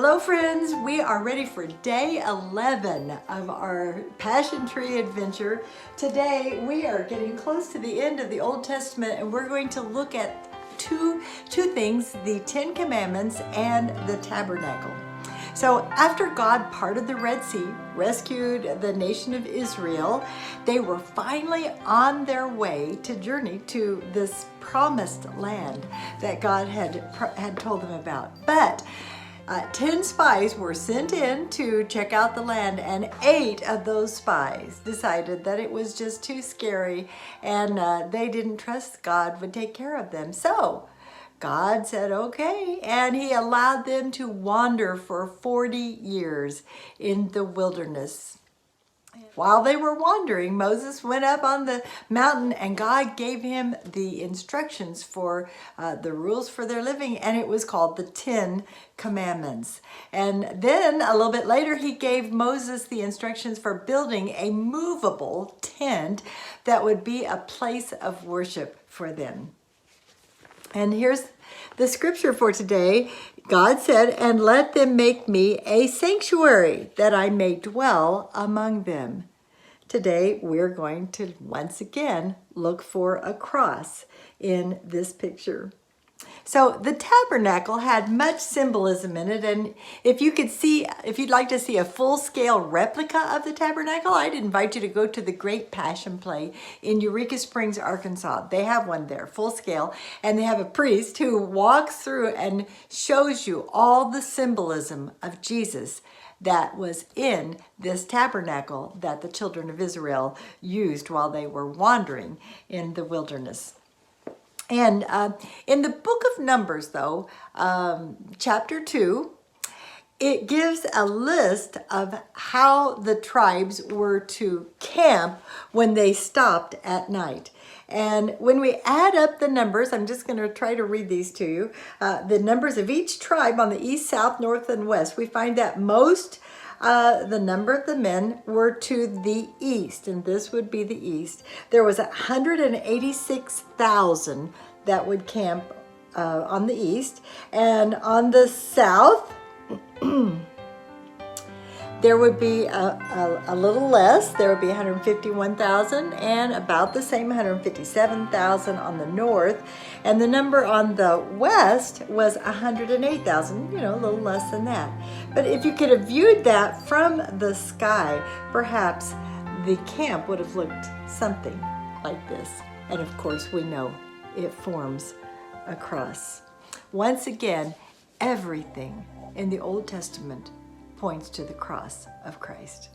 Hello friends, we are ready for day 11 of our Passion Tree adventure. Today we are getting close to the end of the Old Testament and we're going to look at two things, the 10 Commandments and the Tabernacle. So after God parted the Red Sea, rescued the nation of Israel, they were finally on their way to journey to this promised land that God had told them about. But 10 spies were sent in to check out the land, and 8 of those spies decided that it was just too scary and they didn't trust God would take care of them. So God said okay, and he allowed them to wander for 40 years in the wilderness. While they were wandering, Moses went up on the mountain and God gave him the instructions for the rules for their living, and it was called the 10 Commandments. And then a little bit later, he gave Moses the instructions for building a movable tent that would be a place of worship for them. And here's the scripture for today. God said, "And let them make me a sanctuary, that I may dwell among them." Today, we're going to once again look for a cross in this picture. So the tabernacle had much symbolism in it, and if you'd like to see a full-scale replica of the tabernacle, I'd invite you to go to the Great Passion Play in Eureka Springs, Arkansas. They have one there, full scale, and they have a priest who walks through and shows you all the symbolism of Jesus that was in this tabernacle that the children of Israel used while they were wandering in the wilderness. And in the book of Numbers, though, chapter 2, it gives a list of how the tribes were to camp when they stopped at night. And when we add up the numbers, I'm just going to try to read these to you, the numbers of each tribe on the east, south, north, and west, we find that the number of the men were to the east, and this would be the east. There was 186,000 that would camp on the east, and on the south, there would be a little less. There would be 151,000, and about the same, 157,000 on the north. And the number on the west was 108,000, a little less than that. But if you could have viewed that from the sky, perhaps the camp would have looked something like this. And of course, we know it forms a cross. Once again, everything in the Old Testament points to the cross of Christ.